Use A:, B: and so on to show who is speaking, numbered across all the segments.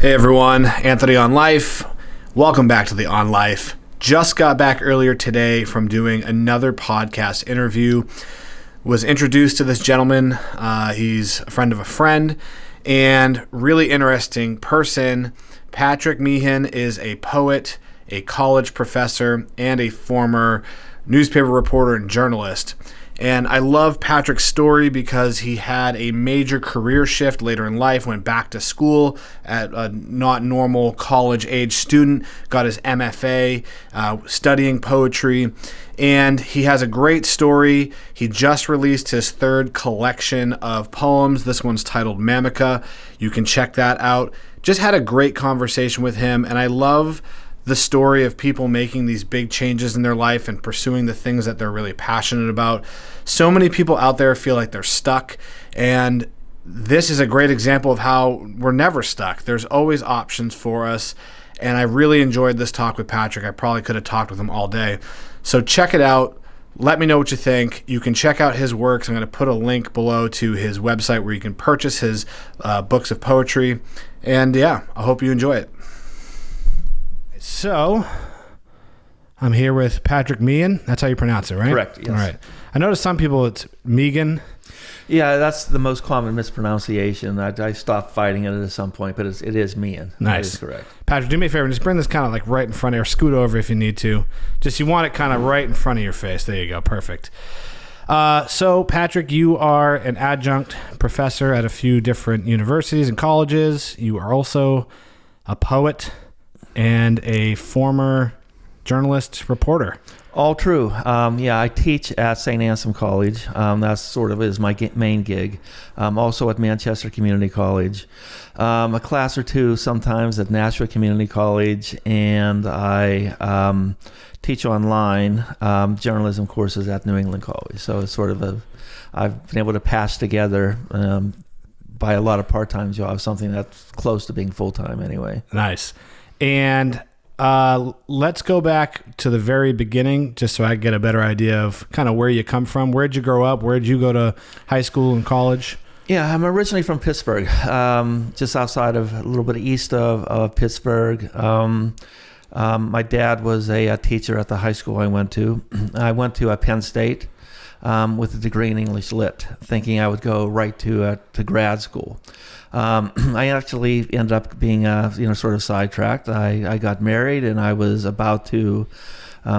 A: Hey everyone, Anthony on Life. Welcome back to the On Life. Just got back earlier today from doing another podcast interview. Was introduced to this gentleman. He's a friend of a friend and really interesting person. Patrick Meighan is a poet, a college professor, and a former newspaper reporter and journalist. And I love Patrick's story because he had a major career shift later in life, went back to school at a not normal college-age student, got his MFA, studying poetry, and he has a great story. He just released his third collection of poems. This one's titled Mamica. You can check that out. Just had a great conversation with him, and I love the story of people making these big changes in their life and pursuing the things that they're really passionate about. So many people out there feel like they're stuck, and this is a great example of how we're never stuck. There's always options for us, and I really enjoyed this talk with Patrick. I probably could have talked with him all day. So check it out. Let me know what you think. You can check out his works. I'm going to put a link below to his website where you can purchase his books of poetry. And yeah, I hope you enjoy it. So, I'm here with Patrick Meighan. That's how you pronounce it, right?
B: Correct, yes.
A: All right. I noticed some people, it's Meighan.
B: Yeah, that's the most common mispronunciation. I stopped fighting it at some point, but it is Meighan.
A: Nice.
B: That is correct.
A: Patrick, do me a favor and just bring this kind of like right in front of you, or scoot over if you need to. Just you want it kind of right in front of your face. There you go. Perfect. So, Patrick, you are an adjunct professor at a few different universities and colleges. You are also a poet and a former journalist reporter.
B: All true. I teach at St. Anselm College. That sort of is my main gig. Also at Manchester Community College. A class or two sometimes at Nashua Community College. And I teach online journalism courses at New England College. So it's sort of I've been able to patch together by a lot of part-time jobs, something that's close to being full-time anyway.
A: Nice. And let's go back to the very beginning, just so I get a better idea of kind of where you come from. Where'd you grow up? Where'd you go to high school and college?
B: Yeah, I'm originally from Pittsburgh, just outside of a little bit east of Pittsburgh. My dad was a teacher at the high school I went to. I went to Penn State with a degree in English Lit, thinking I would go right to grad school. I actually ended up being, sort of sidetracked. I got married, and I was about to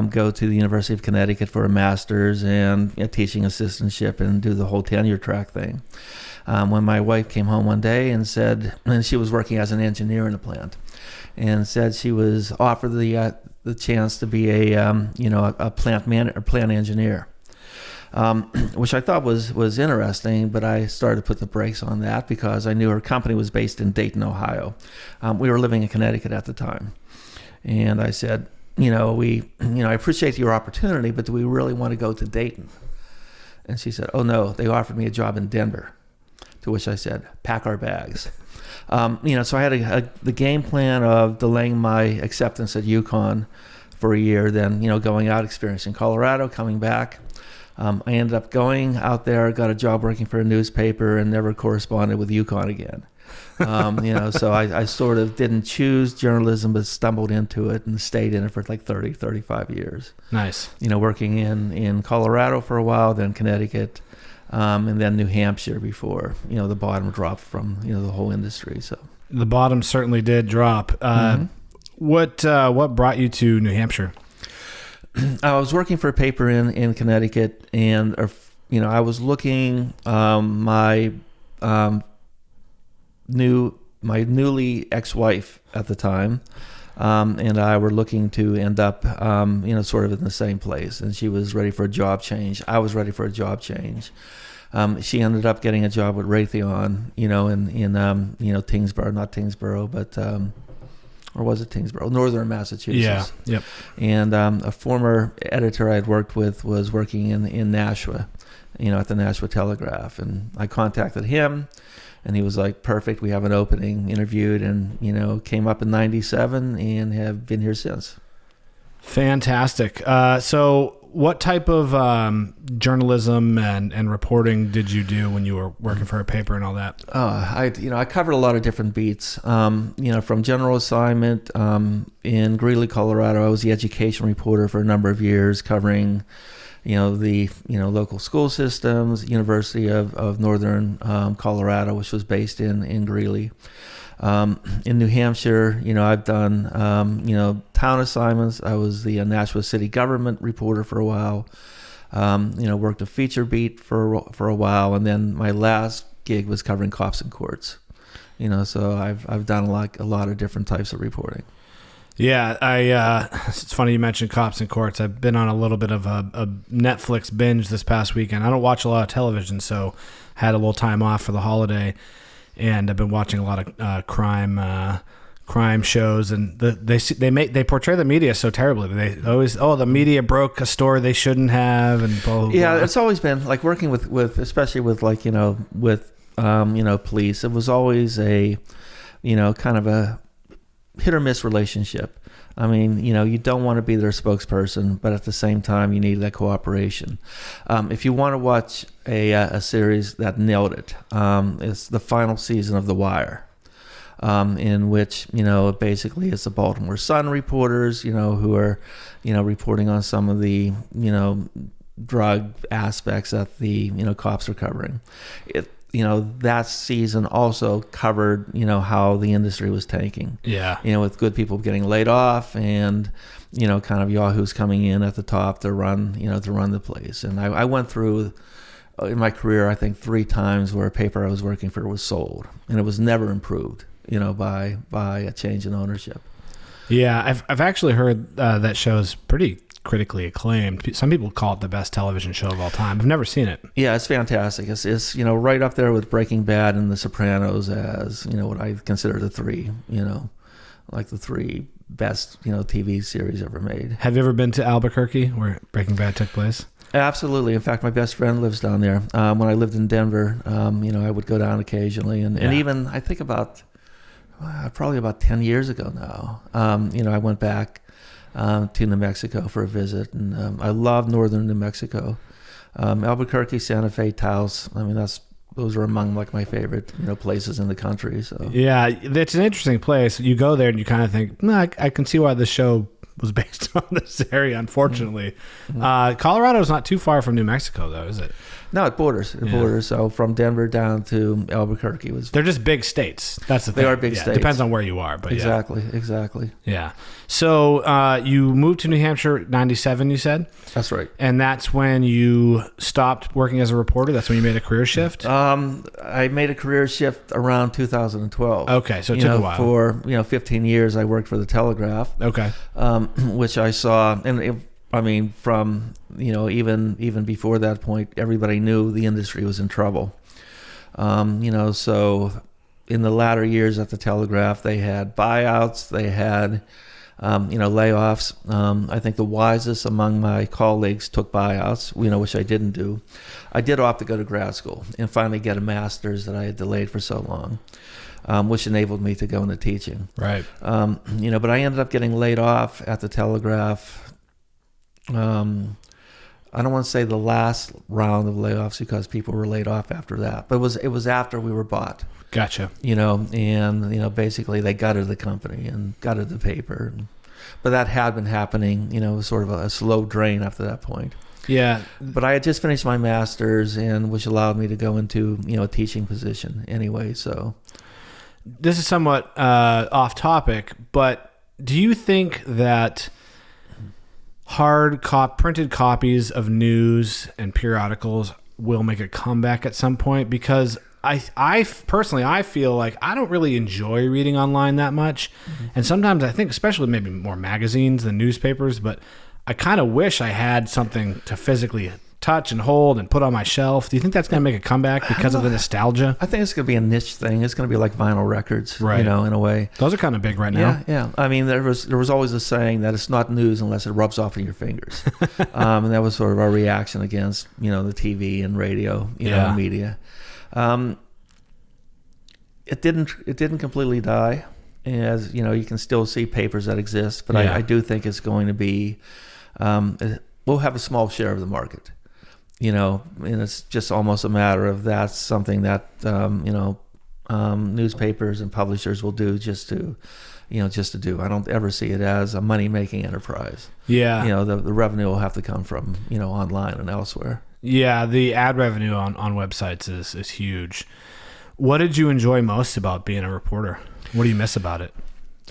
B: go to the University of Connecticut for a master's and teaching assistantship and do the whole tenure track thing. When my wife came home one day and said, and she was working as an engineer in a plant, and said she was offered the chance to be a plant engineer. Which I thought was interesting, but I started to put the brakes on that because I knew her company was based in Dayton, Ohio. We were living in Connecticut at the time. And I said, I appreciate your opportunity, but do we really want to go to Dayton? And she said, oh no, they offered me a job in Denver. To which I said, pack our bags. So I had the game plan of delaying my acceptance at UConn for a year, then, going out, experiencing Colorado, coming back. I ended up going out there, got a job working for a newspaper, and never corresponded with UConn again. So I sort of didn't choose journalism, but stumbled into it and stayed in it for like 30, 35 years.
A: Nice.
B: Working in Colorado for a while, then Connecticut, and then New Hampshire before, the bottom dropped from, the whole industry. So
A: the bottom certainly did drop. What brought you to New Hampshire?
B: I was working for a paper in Connecticut, and I was looking my newly ex-wife at the time, and I were looking to end up sort of in the same place. And she was ready for a job change. I was ready for a job change. She ended up getting a job with Raytheon, in Tingsboro, not Tingsboro, but or was it Tingsboro? Northern Massachusetts.
A: Yeah. Yep.
B: And a former editor I'd worked with was working in Nashua, at the Nashua Telegraph. And I contacted him, and he was like, perfect, we have an opening, interviewed, and, came up in 97 and have been here since.
A: Fantastic. So what type of journalism and reporting did you do when you were working for a paper and all that?
B: I covered a lot of different beats. From general assignment in Greeley, Colorado, I was the education reporter for a number of years, covering the local school systems, University of Northern Colorado, which was based in Greeley. In New Hampshire, I've done town assignments. I was the Nashua City government reporter for a while. Worked a feature beat for a while, and then my last gig was covering cops and courts. So I've done a lot of different types of reporting.
A: Yeah, it's funny you mentioned cops and courts. I've been on a little bit of a Netflix binge this past weekend. I don't watch a lot of television, so had a little time off for the holiday, and I've been watching a lot of crime shows, and they portray the media so terribly. They always, the media broke a story they shouldn't have, and blah, blah, blah.
B: Yeah, it's always been like working with especially with police. It was always a kind of a hit or miss relationship. I mean, you don't want to be their spokesperson, but at the same time, you need that cooperation. If you want to watch a series that nailed it, it's the final season of The Wire, in which, basically it's the Baltimore Sun reporters, who are, reporting on some of the, drug aspects that the, cops are covering. That season also covered, how the industry was tanking.
A: Yeah.
B: With good people getting laid off and, kind of yahoos coming in at the top to run the place. And I went through in my career, I think 3 times where a paper I was working for was sold, and it was never improved, by a change in ownership.
A: Yeah. I've actually heard that show is pretty critically acclaimed. Some people call it the best television show of all time. I've never seen it.
B: Yeah, it's fantastic. It's right up there with Breaking Bad and The Sopranos as what I consider the 3 the 3 best TV series ever made.
A: Have you ever been to Albuquerque where Breaking Bad took place?
B: Absolutely. In fact, my best friend lives down there. When I lived in Denver, I would go down occasionally, and even I think probably about 10 years ago now, I went back to New Mexico for a visit, and I love northern New Mexico. Albuquerque, Santa Fe, Taos. I mean, those are among my favorite places in the country. So
A: yeah, it's an interesting place. You go there and you kind of think, I can see why the show was based on this area. Unfortunately, Colorado is not too far from New Mexico, though, is it?
B: No, it borders. So from Denver down to Albuquerque
A: they're just big states. That's the thing.
B: They are big states.
A: It depends on where you are, but
B: exactly.
A: Yeah. So you moved to New Hampshire '97, you said?
B: That's right.
A: And that's when you stopped working as a reporter? That's when you made a career shift?
B: I made a career shift around 2012.
A: Okay, so it took a while.
B: For 15 years, I worked for the Telegraph.
A: Okay.
B: Which I saw, from even before that point, everybody knew the industry was in trouble. So in the latter years at the Telegraph, they had buyouts, they had layoffs. I think the wisest among my colleagues took buyouts, which I didn't do. I did opt to go to grad school and finally get a master's that I had delayed for so long, which enabled me to go into teaching.
A: Right.
B: But I ended up getting laid off at the Telegraph. I don't want to say the last round of layoffs because people were laid off after that, but it was after we were bought.
A: Gotcha.
B: And basically they gutted the company and gutted the paper, but that had been happening. Sort of a slow drain after that point.
A: Yeah.
B: But I had just finished my master's, and which allowed me to go into a teaching position anyway. So
A: this is somewhat off topic, but do you think that printed copies of news and periodicals will make a comeback at some point? Because I personally, I feel like I don't really enjoy reading online that much. Mm-hmm. And sometimes I think, especially maybe more magazines than newspapers, but I kind of wish I had something to physically touch and hold and put on my shelf. Do you think that's going to make a comeback because of the nostalgia?
B: I think it's going to be a niche thing. It's going to be like vinyl records,
A: right,
B: in a way.
A: Those are kind of big right now.
B: Yeah. I mean, there was always a saying that it's not news unless it rubs off on your fingers. And that was sort of our reaction against, the TV and radio, media. It didn't completely die. As you can still see papers that exist, but I do think it's going to be we'll have a small share of the market, and it's just almost a matter of that's something that newspapers and publishers will do just to do. I don't ever see it as a money-making enterprise.
A: Yeah.
B: The revenue will have to come from, online and elsewhere.
A: Yeah, the ad revenue on websites is huge. What did you enjoy most about being a reporter? What do you miss about it?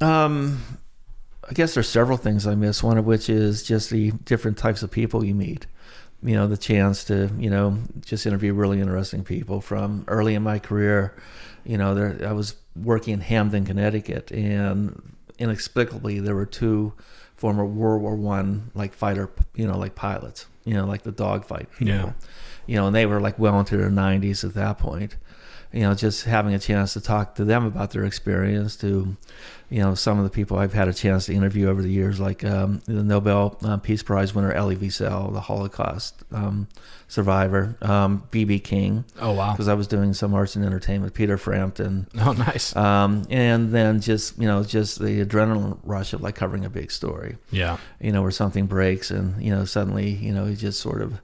B: I guess there's several things I miss, one of which is just the different types of people you meet. The chance to, just interview really interesting people from early in my career. I was working in Hamden, Connecticut, and inexplicably there were two former World War I like fighter, like pilots, like the dogfight people. And they were like well into their 90s at that point. Just having a chance to talk to them about their experience, to, some of the people I've had a chance to interview over the years, like the Nobel Peace Prize winner Elie Wiesel, the Holocaust survivor, B.B. King.
A: Oh, wow.
B: Because I was doing some arts and entertainment, Peter Frampton.
A: Oh, nice.
B: And then just the adrenaline rush of like covering a big story.
A: Yeah.
B: Where something breaks and, suddenly, you just sort of,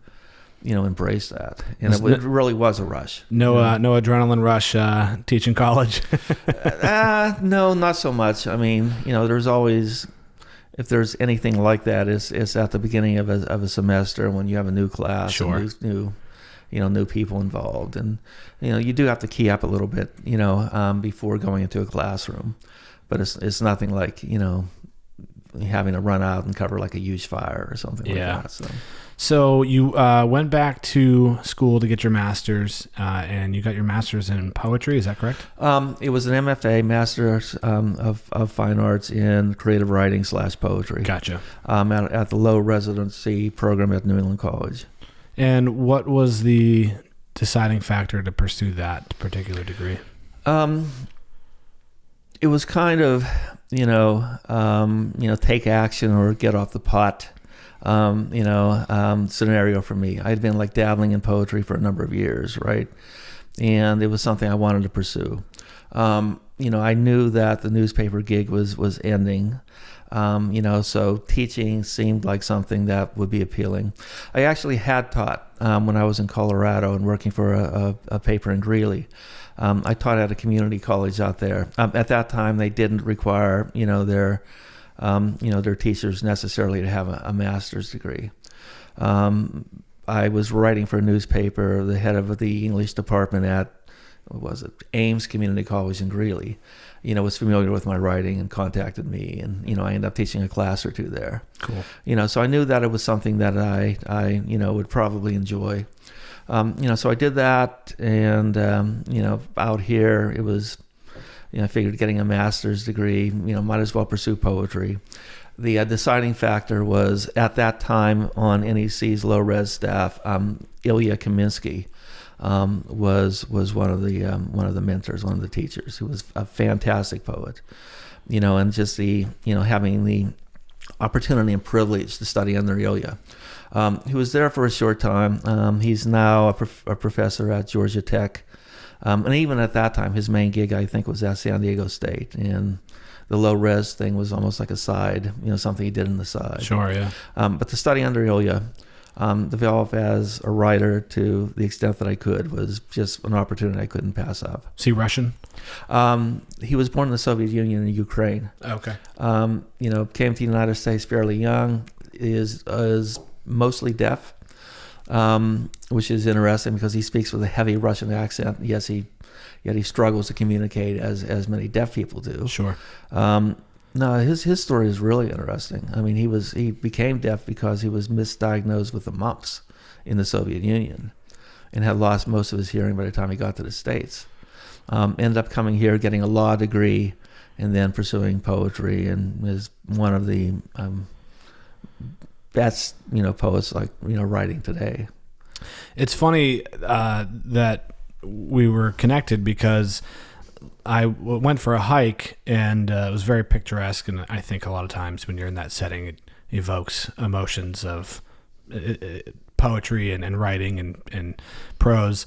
B: embrace that. And it really was a rush.
A: No adrenaline rush teaching college?
B: No, not so much. I mean, there's always, if there's anything like that, it's at the beginning of a semester when you have a new class.
A: Sure.
B: And new people involved. And, you do have to key up a little bit, before going into a classroom. But it's nothing like, having to run out and cover like a huge fire or something like that.
A: So you went back to school to get your master's, and you got your master's in poetry. Is that correct?
B: It was an MFA, Master's of Fine Arts in Creative Writing / Poetry.
A: Gotcha.
B: At the low residency program at New England College.
A: And what was the deciding factor to pursue that particular degree?
B: It was kind of, take action or get off the pot. Scenario for me. I'd been like dabbling in poetry for a number of years, right? And it was something I wanted to pursue. I knew that the newspaper gig was ending. So teaching seemed like something that would be appealing. I actually had taught when I was in Colorado and working for a paper in Greeley. I taught at a community college out there. At that time, they didn't require, their teachers necessarily to have a master's degree. I was writing for a newspaper. The head of the English department at, Ames Community College in Greeley, was familiar with my writing and contacted me, and, I ended up teaching a class or two there.
A: Cool.
B: So I knew that it was something that I would probably enjoy. So I did that, and, out here it was, I figured getting a master's degree, might as well pursue poetry. The deciding factor was at that time on NEC's low res staff, Ilya Kaminsky was one of the mentors, one of the teachers, who was a fantastic poet, and just the having the opportunity and privilege to study under Ilya. He was there for a short time. He's now a professor at Georgia Tech. And even at that time, his main gig, I think, was at San Diego State. And the low-res thing was almost like a side, something he did on the side.
A: Sure, yeah.
B: But to study under Ilya, develop as a writer to the extent that I could was just an opportunity I couldn't pass up.
A: Is he Russian?
B: He was born in the Soviet Union in Ukraine.
A: Okay.
B: Came to the United States fairly young, is mostly deaf. Which is interesting because he speaks with a heavy Russian accent. Yet he struggles to communicate as many deaf people do.
A: Sure.
B: No, his story is really interesting. I mean, he became deaf because he was misdiagnosed with the mumps in the Soviet Union, and had lost most of his hearing by the time he got to the States. Ended up coming here, getting a law degree, and then pursuing poetry, and is one of the best poets writing today.
A: It's funny that we were connected because I went for a hike, and it was very picturesque, and I think a lot of times when you're in that setting it evokes emotions of poetry and writing and prose.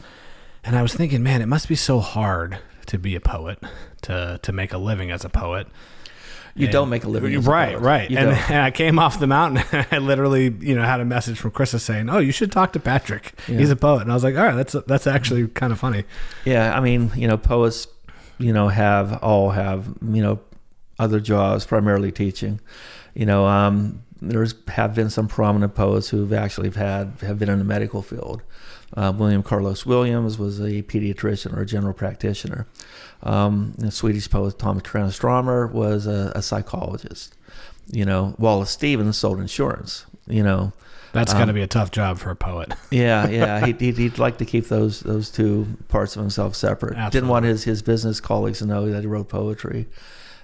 A: And I was thinking, man, it must be so hard to be a poet, to make a living as a poet.
B: You don't make a living as a
A: right,
B: poet.
A: right.
B: You
A: And
B: don't.
A: I came off the mountain. I literally, had a message from Krista saying, "Oh, you should talk to Patrick. He's a poet." And I was like, "All right, that's actually kind of funny."
B: Yeah, I mean, poets, have other jobs, primarily teaching. There's have been some prominent poets who've actually have been in the medical field. William Carlos Williams was a pediatrician or a general practitioner. The Swedish poet Thomas Tranströmer was a psychologist. Wallace Stevens sold insurance.
A: That's got to be a tough job for a poet.
B: Yeah. He'd like to keep those two parts of himself separate.
A: Absolutely.
B: Didn't want his business colleagues to know that he wrote poetry.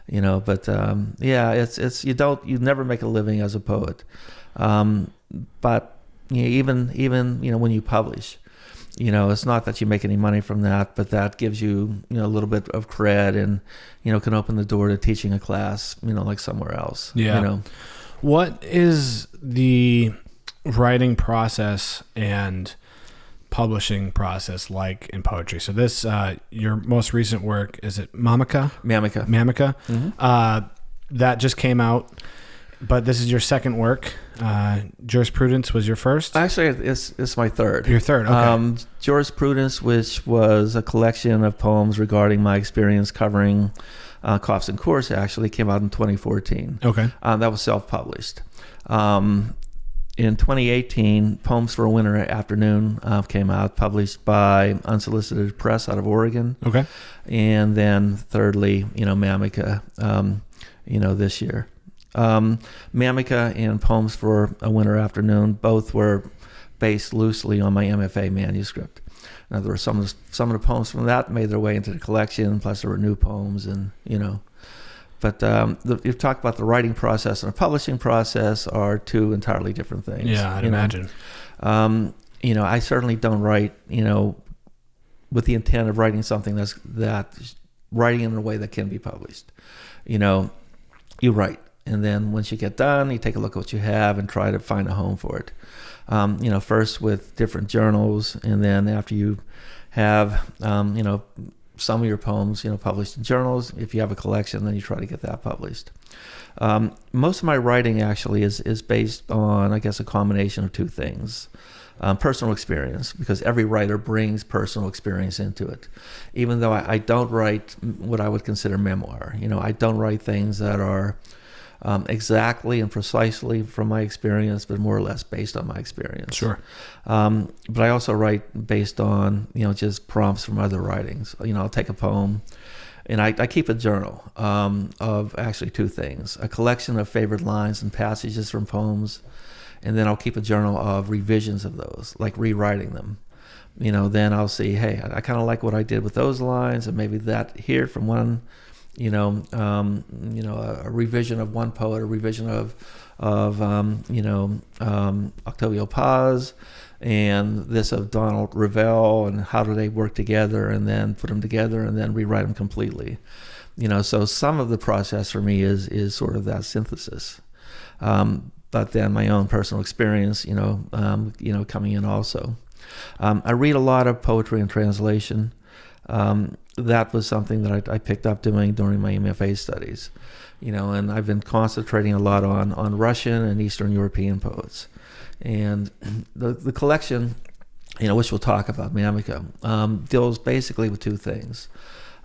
B: But it's you never make a living as a poet. But even when you publish, it's not that you make any money from that, but that gives you a little bit of cred and can open the door to teaching a class like somewhere else.
A: Yeah. What is the writing process and publishing process like in poetry? So this your most recent work, is it Mamica?
B: Mm-hmm.
A: That just came out, but this is your second work. Jurisprudence was your first?
B: Actually, it's my third.
A: Your third, okay.
B: Jurisprudence, which was a collection of poems regarding my experience covering cops in courts, actually came out in 2014.
A: Okay.
B: That was self-published. In 2018, Poems for a Winter Afternoon came out, published by Unsolicited Press out of Oregon.
A: Okay.
B: And then thirdly, Mamica, this year. Mamica and Poems for a Winter Afternoon both were based loosely on my MFA manuscript. Now, there were some of the poems from that made their way into the collection, plus there were new poems and, But you've talked about the writing process and the publishing process are two entirely different things.
A: Yeah, I'd imagine.
B: I certainly don't write, with the intent of writing something that's writing in a way that can be published. You write, and then once you get done, you take a look at what you have and try to find a home for it. First with different journals, and then after you have, some of your poems, published in journals. If you have a collection, then you try to get that published. Most of my writing actually is based on, I guess, a combination of two things. Personal experience, because every writer brings personal experience into it. Even though I don't write what I would consider memoir. I don't write things that are exactly and precisely from my experience, but more or less based on my experience.
A: Sure.
B: But I also write based on, just prompts from other writings. I'll take a poem, and I keep a journal of actually two things: a collection of favorite lines and passages from poems, and then I'll keep a journal of revisions of those, like rewriting them. Then I'll see, hey, I kind of like what I did with those lines, and maybe that here from one. A revision of one poet, a revision of Octavio Paz, and this of Donald Ravel, and how do they work together, and then put them together, and then rewrite them completely. So some of the process for me is sort of that synthesis. But then my own personal experience, coming in also. I read a lot of poetry and translation. That was something that I picked up doing during my MFA studies, and I've been concentrating a lot on Russian and Eastern European poets. And the collection, which we'll talk about, Mamica, deals basically with two things.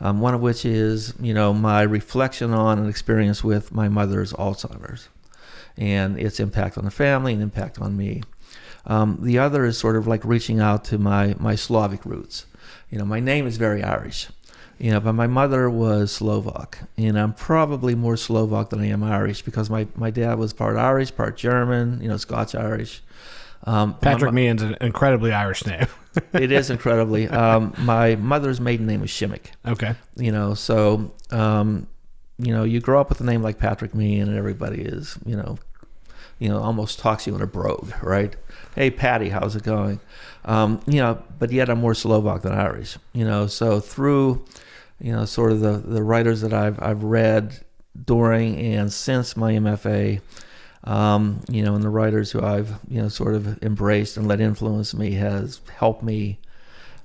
B: One of which is, my reflection on and experience with my mother's Alzheimer's and its impact on the family and impact on me. The other is sort of like reaching out to my Slavic roots. My name is very Irish, but my mother was Slovak, and I'm probably more Slovak than I am Irish because my dad was part Irish, part German, Scotch-Irish.
A: Patrick Meighan's an incredibly Irish name.
B: It is incredibly. My mother's maiden name was Shimmick.
A: Okay.
B: So, you grow up with a name like Patrick Meighan, and everybody is, almost talks to you in a brogue, right? Hey, Patty, how's it going? But yet I'm more Slovak than Irish, so through, sort of the writers that I've read during and since my MFA, and the writers who I've, sort of embraced and let influence me has helped me,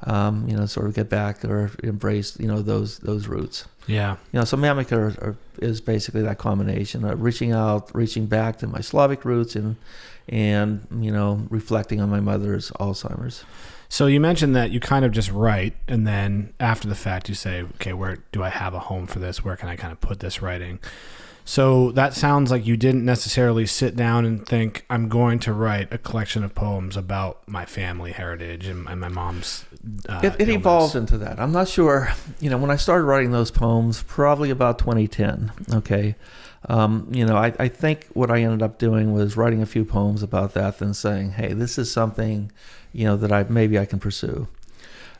B: sort of get back or embrace, those roots.
A: Yeah.
B: So Mamica is basically that combination of reaching out, reaching back to my Slavic roots and reflecting on my mother's Alzheimer's.
A: So you mentioned that you kind of just write, and then after the fact you say, okay, where do I have a home for this? Where can I kind of put this writing? So that sounds like you didn't necessarily sit down and think, I'm going to write a collection of poems about my family heritage and my mom's
B: It evolved into that. I'm not sure. When I started writing those poems, probably about 2010, okay, I think what I ended up doing was writing a few poems about that, then saying, hey, this is something, that I can pursue.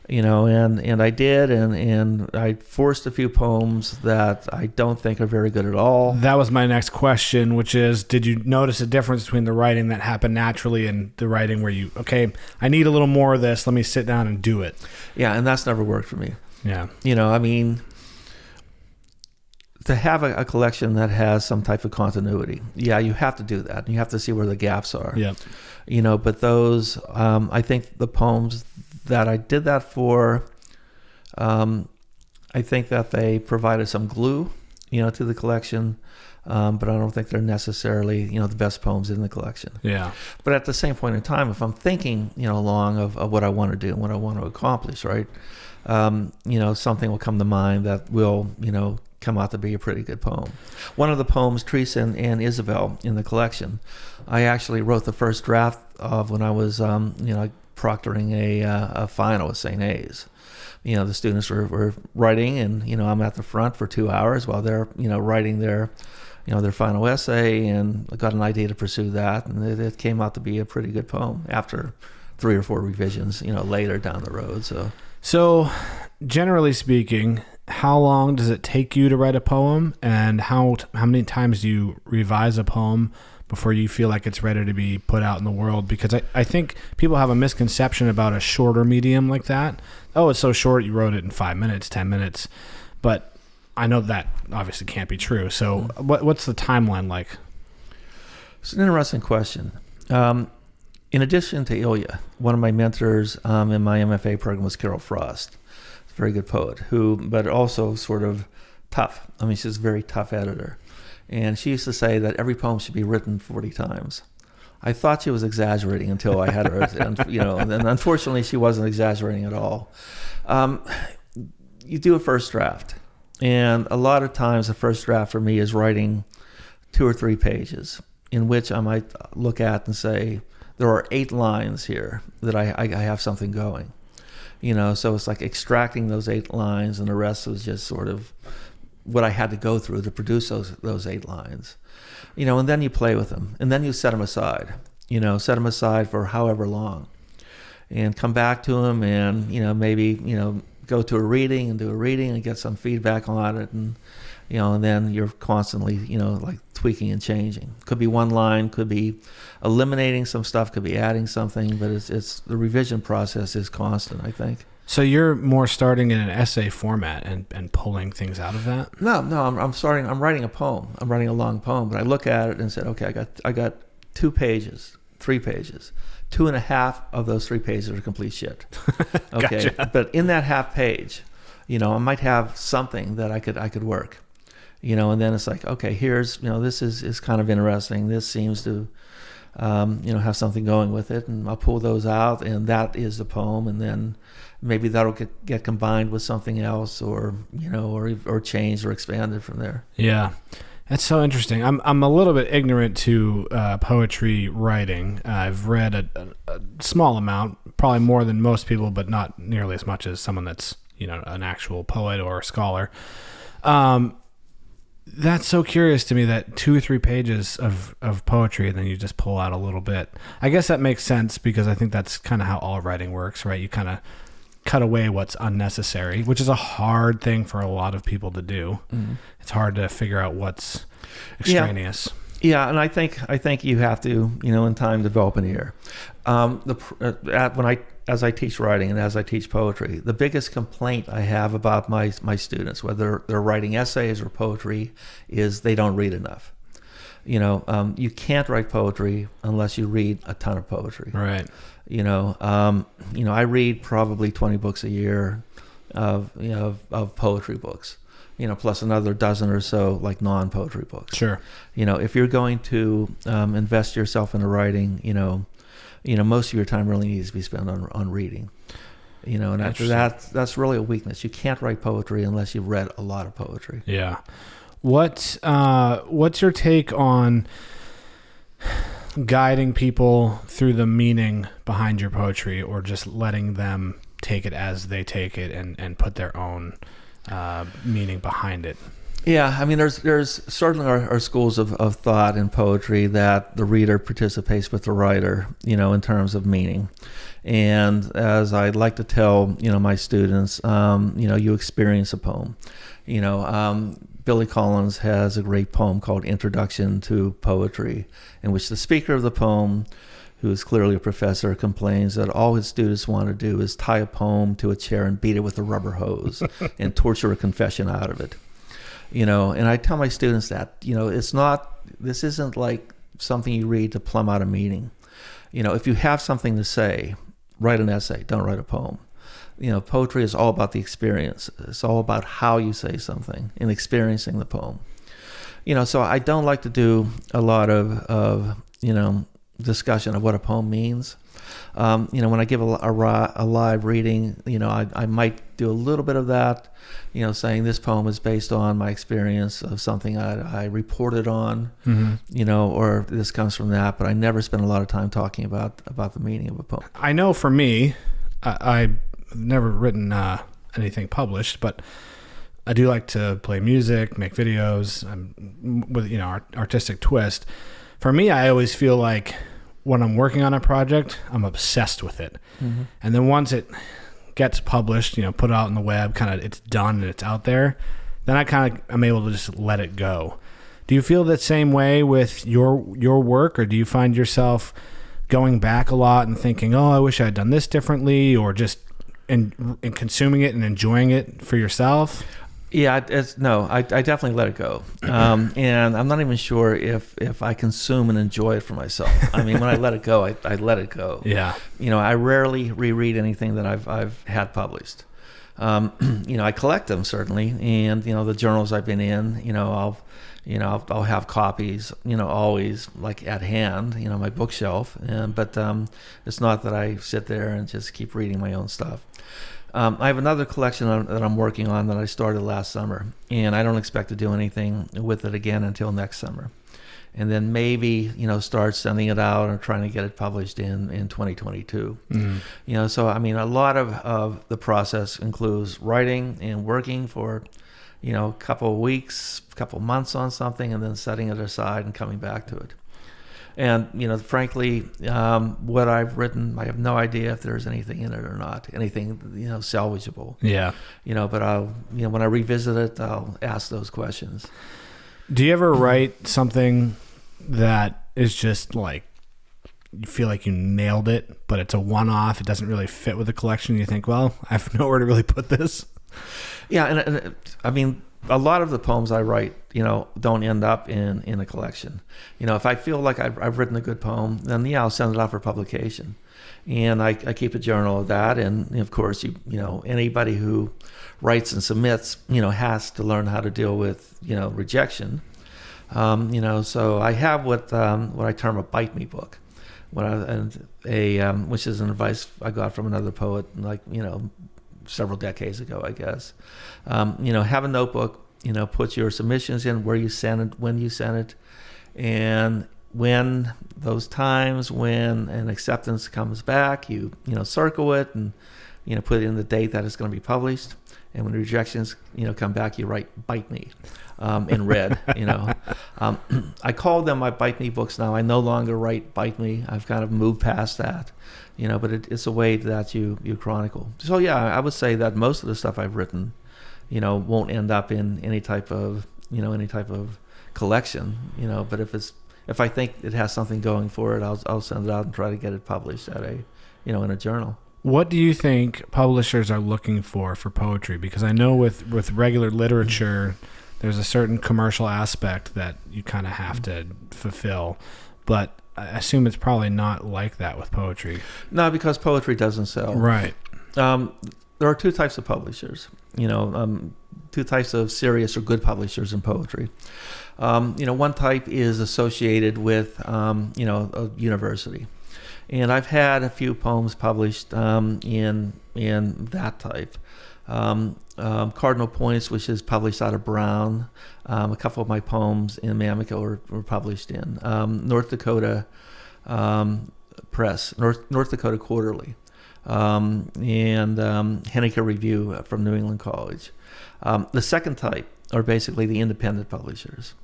B: And I did, and I forced a few poems that I don't think are very good at all.
A: That was my next question, which is, did you notice a difference between the writing that happened naturally and the writing where okay, I need a little more of this, let me sit down and do it?
B: Yeah, and that's never worked for me.
A: Yeah.
B: To have a collection that has some type of continuity, yeah, you have to do that. You have to see where the gaps are.
A: Yeah.
B: But those, I think the poems that I did that for, I think that they provided some glue, to the collection, but I don't think they're necessarily, the best poems in the collection.
A: Yeah.
B: But at the same point in time, if I'm thinking, along of what I want to do and what I want to accomplish, right, something will come to mind that will, come out to be a pretty good poem. One of the poems, Teresa and Isabel, in the collection, I actually wrote the first draft of when I was, proctoring a final at St. A's. The students were writing, and I'm at the front for 2 hours while they're writing their final essay, and I got an idea to pursue that, and it came out to be a pretty good poem after 3 or 4 revisions later down the road.
A: So generally speaking, how long does it take you to write a poem, and how many times do you revise a poem before you feel like it's ready to be put out in the world? Because I think people have a misconception about a shorter medium like that. Oh, it's so short, you wrote it in 5 minutes, 10 minutes. But I know that obviously can't be true. So what's the timeline like?
B: It's an interesting question. In addition to Ilya, one of my mentors in my MFA program was Carol Frost. A very good poet, but also sort of tough. She's a very tough editor. And she used to say that every poem should be written 40 times. I thought she was exaggerating until I had her, and unfortunately she wasn't exaggerating at all. You do a first draft, and a lot of times the first draft for me is writing 2 or 3 pages, in which I might look at and say, there are 8 lines here that I have something going. So it's like extracting those 8 lines, and the rest was just sort of what I had to go through to produce those 8 lines, and then you play with them, and then you set them aside, for however long, and come back to them, and maybe go to a reading and do a reading and get some feedback on it, and and then you're constantly like tweaking and changing. Could be one line, could be eliminating some stuff, could be adding something, but it's the revision process is constant, I think.
A: So you're more starting in an essay format and pulling things out of that?
B: No, I'm writing a poem. I'm writing a long poem, but I look at it and said, okay, I got 2 pages, 3 pages. 2.5 of those 3 pages are complete shit. Okay.
A: Gotcha.
B: But in that half page, I might have something that I could work. And then it's like, okay, here's, this is kind of interesting. This seems to have something going with it, and I'll pull those out, and that is the poem, and then maybe that'll get combined with something else, or or changed or expanded from there.
A: Yeah, that's so interesting. I'm a little bit ignorant to poetry writing. I've read a small amount, probably more than most people, but not nearly as much as someone that's an actual poet or a scholar. That's so curious to me, that 2 or 3 pages of poetry, and then you just pull out a little bit. I guess that makes sense, because I think that's kind of how all writing works, right? You kind of cut away what's unnecessary, which is a hard thing for a lot of people to do. Mm-hmm. It's hard to figure out what's extraneous.
B: Yeah, and I think you have to, in time, develop an ear. As I teach writing and as I teach poetry, the biggest complaint I have about my students, whether they're writing essays or poetry, is they don't read enough. You can't write poetry unless you read a ton of poetry.
A: Right.
B: I read probably 20 books a year of poetry books, plus another dozen or so like non-poetry books.
A: Sure.
B: If you're going to invest yourself into writing, most of your time really needs to be spent on reading. And that's really a weakness. You can't write poetry unless you've read a lot of poetry.
A: Yeah. What's your take on guiding people through the meaning behind your poetry, or just letting them take it as they take it and put their own meaning behind it?
B: Yeah, I mean, there's certainly are schools of thought in poetry that the reader participates with the writer, in terms of meaning. And as I like to tell, my students, you experience a poem. Billy Collins has a great poem called Introduction to Poetry, in which the speaker of the poem, who is clearly a professor, complains that all his students want to do is tie a poem to a chair and beat it with a rubber hose and torture a confession out of it. And I tell my students that, this isn't like something you read to plumb out a meaning. If you have something to say, write an essay, don't write a poem. Poetry is all about the experience. It's all about how you say something and experiencing the poem. So I don't like to do a lot of discussion of what a poem means. When I give a live reading, I might do a little bit of that, saying this poem is based on my experience of something I reported on, or this comes from that, but I never spend a lot of time talking about the meaning of a poem.
A: I know for me, I've never written anything published, but I do like to play music, make videos, with artistic twist. For me, I always feel like when I'm working on a project, I'm obsessed with it. Mm-hmm. And then once it gets published, put out on the web, kind of it's done and it's out there, then I'm able to just let it go. Do you feel the same way with your work, or do you find yourself going back a lot and thinking, oh, I wish I had done this differently, or just in consuming it and enjoying it for yourself?
B: Yeah, I definitely let it go. And I'm not even sure if I consume and enjoy it for myself. I mean, when I let it go, I let it go.
A: Yeah.
B: I rarely reread anything that I've had published. I collect them certainly, and the journals I've been in, I'll have copies, always like at hand, my bookshelf. But it's not that I sit there and just keep reading my own stuff. I have another collection that I'm working on that I started last summer, and I don't expect to do anything with it again until next summer. And then maybe, start sending it out or trying to get it published in 2022. Mm-hmm. So, I mean, a lot of the process includes writing and working for, a couple of weeks, couple of months on something, and then setting it aside and coming back to it. And, frankly, what I've written, I have no idea if there's anything in it or not, anything, salvageable.
A: Yeah.
B: But I'll, when I revisit it, I'll ask those questions.
A: Do you ever write something that is just like, you feel like you nailed it, but it's a one-off, it doesn't really fit with the collection, you think, well, I have nowhere to really put this? Yeah,
B: and I mean, a lot of the poems I write, don't end up in a collection. If I feel like I've written a good poem, then I'll send it out for publication. And I keep a journal of that. And of course, anybody who writes and submits, has to learn how to deal with, rejection. So I have what I term a bite me book, which is an advice I got from another poet, several decades ago, I guess. Have a notebook, put your submissions in, where you sent it, when you sent it, and when those times when an acceptance comes back, you circle it and, put in the date that it's going to be published. And when rejections, come back, you write "bite me" in red. I call them my "bite me" books now. I no longer write "bite me." I've kind of moved past that, But it's a way that you chronicle. So yeah, I would say that most of the stuff I've written, won't end up in any type of collection. But if I think it has something going for it, I'll send it out and try to get it published at in a journal.
A: What do you think publishers are looking for poetry? Because I know with regular literature, There's a certain commercial aspect that you kind of have to fulfill, but I assume it's probably not like that with poetry.
B: No, because poetry doesn't sell.
A: Right.
B: There are two types of publishers, two types of serious or good publishers in poetry. One type is associated with, a university. And I've had a few poems published in that type. Cardinal Points, which is published out of Brown. A couple of my poems in Mamika were published in North Dakota Press, North Dakota Quarterly, and Henniker Review from New England College. The second type are basically the independent publishers.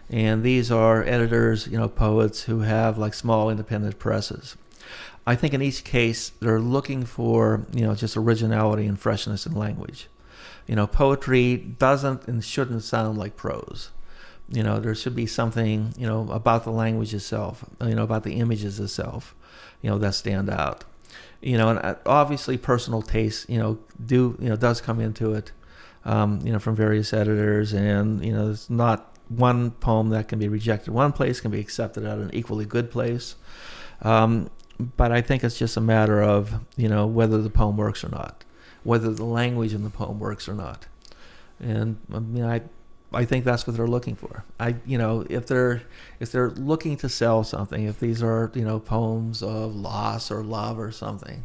B: And these are editors, poets who have like small independent presses. I think in each case, they're looking for, just originality and freshness in language. Poetry doesn't and shouldn't sound like prose. There should be something, about the language itself, about the images itself, that stand out. And obviously personal taste, does come into it, from various editors, and, it's not one poem that can be rejected one place can be accepted at an equally good place. But I think it's just a matter of, whether the poem works or not, whether the language in the poem works or not. And I think that's what they're looking for. If they're looking to sell something, if these are, poems of loss or love or something,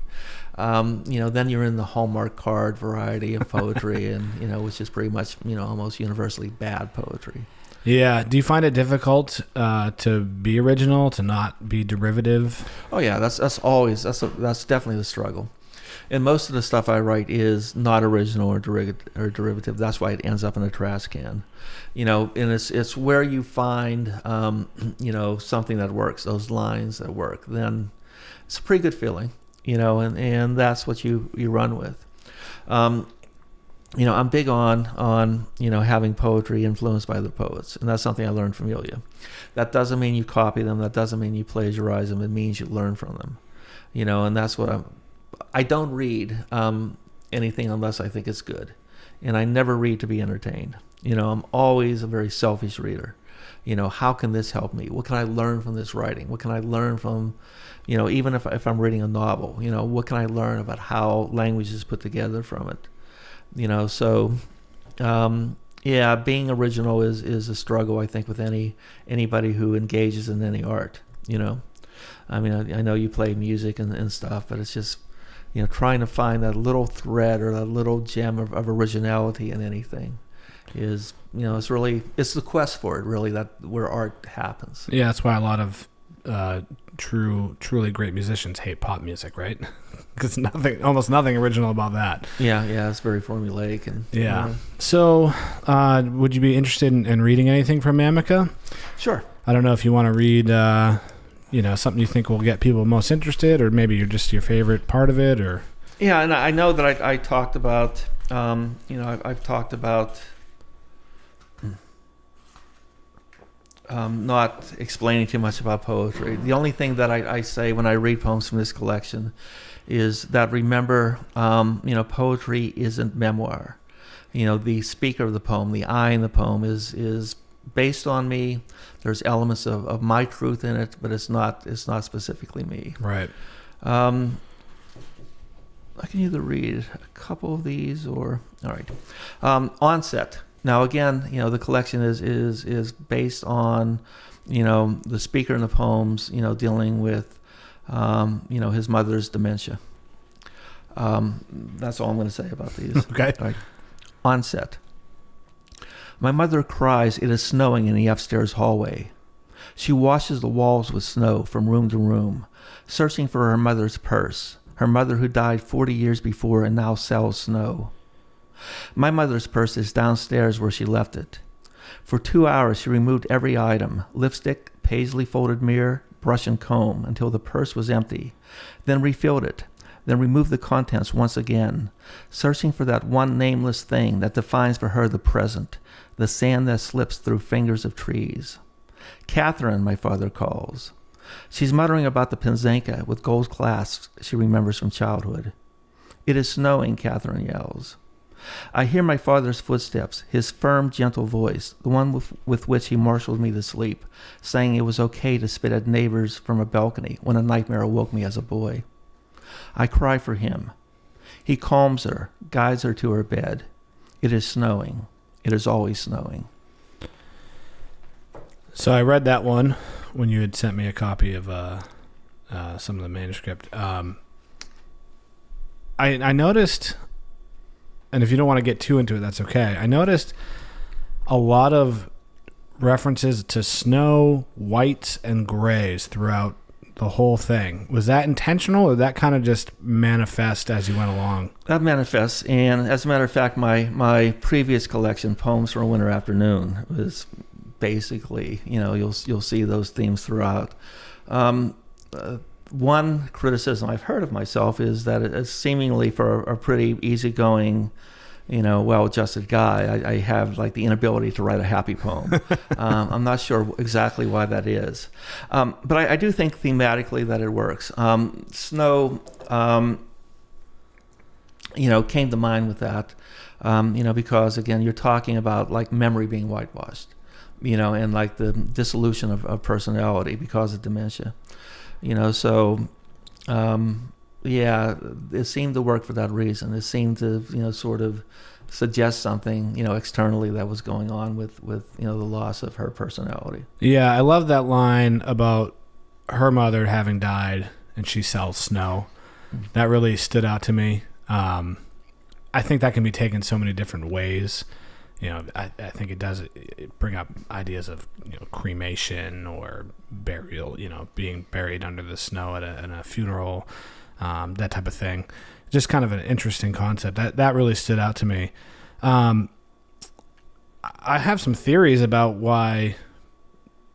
B: then you're in the Hallmark card variety of poetry, and, which is pretty much, almost universally bad poetry.
A: Yeah. Do you find it difficult to be original, to not be derivative? Oh
B: yeah, that's definitely the struggle. And most of the stuff I write is not original or derivative. That's why it ends up in a trash can. And it's where you find something that works, those lines that work. Then it's a pretty good feeling, and that's what you run with. I'm big on having poetry influenced by other poets, and that's something I learned from Ilya. That doesn't mean you copy them. That doesn't mean you plagiarize them. It means you learn from them, and that's what I don't read anything unless I think it's good, and I never read to be entertained. I'm always a very selfish reader. How can this help me? What can I learn from this writing? What can I learn from, even if I'm reading a novel, what can I learn about how language is put together from it? Being original is a struggle, I think, with anybody who engages in any art. I know you play music and stuff, but it's just, trying to find that little thread or that little gem of originality in anything is, it's the quest for it, really, that where art happens.
A: Yeah, that's why a lot of truly great musicians hate pop music, right? Because almost nothing original about that.
B: Yeah, it's very formulaic. And
A: yeah. So, would you be interested in reading anything from Mamika?
B: Sure.
A: I don't know if you want to read, something you think will get people most interested, or maybe you're just your favorite part of it, or.
B: Yeah, and I know that I talked about, I've talked about not explaining too much about poetry. The only thing that I say when I read poems from this collection is that, remember, poetry isn't memoir. The speaker of the poem, the I in the poem is based on me. There's elements of my truth in it, but it's not specifically me.
A: Right.
B: I can either read a couple of these or, all right. Onset. Now, again, the collection is based on, the speaker in the poems, dealing with, his mother's dementia. That's all I'm going to say about these.
A: Okay.
B: All right. Onset. My mother cries, "It is snowing" in the upstairs hallway. She washes the walls with snow from room to room, searching for her mother's purse, her mother who died 40 years before and now sells snow. My mother's purse is downstairs where she left it. For 2 hours she removed every item, lipstick, paisley folded mirror, brush and comb, until the purse was empty, then refilled it, then removed the contents once again, searching for that one nameless thing that defines for her the present, the sand that slips through fingers of trees. Catherine, my father calls. She's muttering about the Penzenka with gold clasps she remembers from childhood. It is snowing, Catherine yells. I hear my father's footsteps, his firm, gentle voice, the one with which he marshaled me to sleep, saying it was okay to spit at neighbors from a balcony when a nightmare awoke me as a boy. I cry for him. He calms her, guides her to her bed. It is snowing. It is always snowing.
A: So I read that one when you had sent me a copy of some of the manuscript. I noticed, and if you don't want to get too into it, that's okay. I noticed a lot of references to snow, whites, and grays throughout the whole thing. Was that intentional, or that kind of just manifest as you went along?
B: That manifests, and as a matter of fact, my previous collection, Poems for a Winter Afternoon, was basically, you'll see those themes throughout. One criticism I've heard of myself is that it's seemingly for a pretty easygoing, well-adjusted guy, I have like the inability to write a happy poem. I'm not sure exactly why that is. But I do think thematically that it works. Snow, came to mind with that, because again, you're talking about like memory being whitewashed, and like the dissolution of personality because of dementia. So it seemed to work for that reason. It seemed to, sort of suggest something, externally that was going on with the loss of her personality.
A: Yeah, I love that line about her mother having died and she sells snow. Mm-hmm. That really stood out to me. I think that can be taken so many different ways. I think it does bring up ideas of cremation or burial, being buried under the snow at a funeral, that type of thing. Just kind of an interesting concept. That really stood out to me. I have some theories about why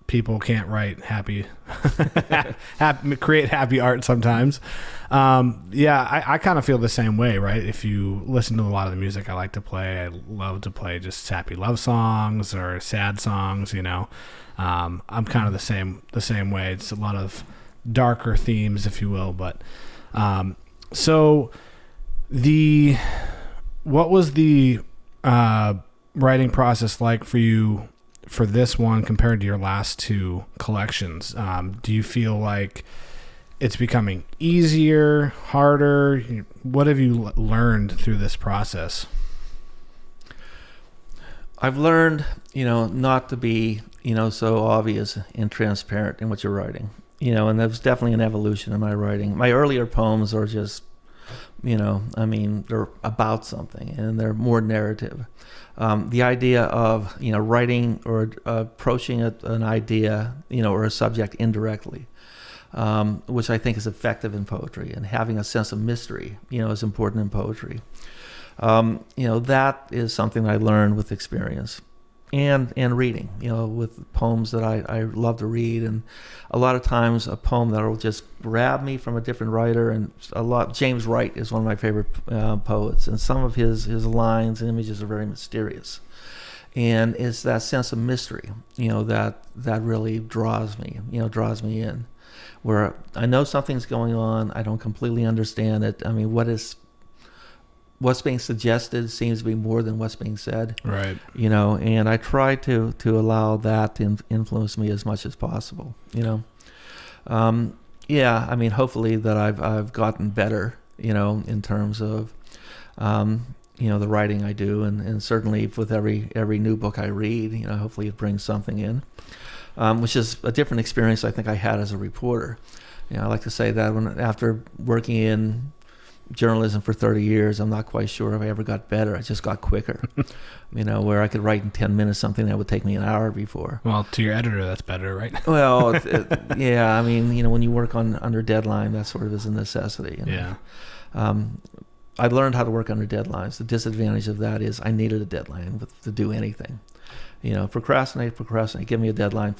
A: people can't write happy create happy art sometimes. I kind of feel the same way, right? If you listen to a lot of the music I like to play, I love to play just happy love songs or sad songs, I'm kind of the same way. It's a lot of darker themes, if you will, but so what was the writing process like for you for this one compared to your last two collections? Do you feel like it's becoming easier, harder? What have you learned through this process?
B: I've learned, not to be, so obvious and transparent in what you're writing, and there's definitely an evolution in my writing. My earlier poems are just, they're about something and they're more narrative. The idea of, writing or approaching an idea, or a subject indirectly, which I think is effective in poetry, and having a sense of mystery, is important in poetry. That is something I learned with experience and reading, with poems that I love to read. And a lot of times a poem that will just grab me from a different writer, and James Wright is one of my favorite poets, and some of his lines and images are very mysterious. And it's that sense of mystery, that really draws me in, where I know something's going on, I don't completely understand it. What's being suggested seems to be more than what's being said.
A: Right.
B: And I try to allow that to influence me as much as possible. Hopefully that I've gotten better, in terms of, the writing I do, and certainly with every new book I read, hopefully it brings something in, which is a different experience I think I had as a reporter. I like to say that after working in journalism for 30 years, I'm not quite sure if I ever got better. I just got quicker, where I could write in 10 minutes something that would take me an hour before.
A: Well, to your editor, that's better, right?
B: Well, yeah. When you work under deadline, that sort of is a necessity.
A: Yeah.
B: I learned how to work under deadlines. The disadvantage of that is I needed a deadline to do anything. Procrastinate. Give me a deadline.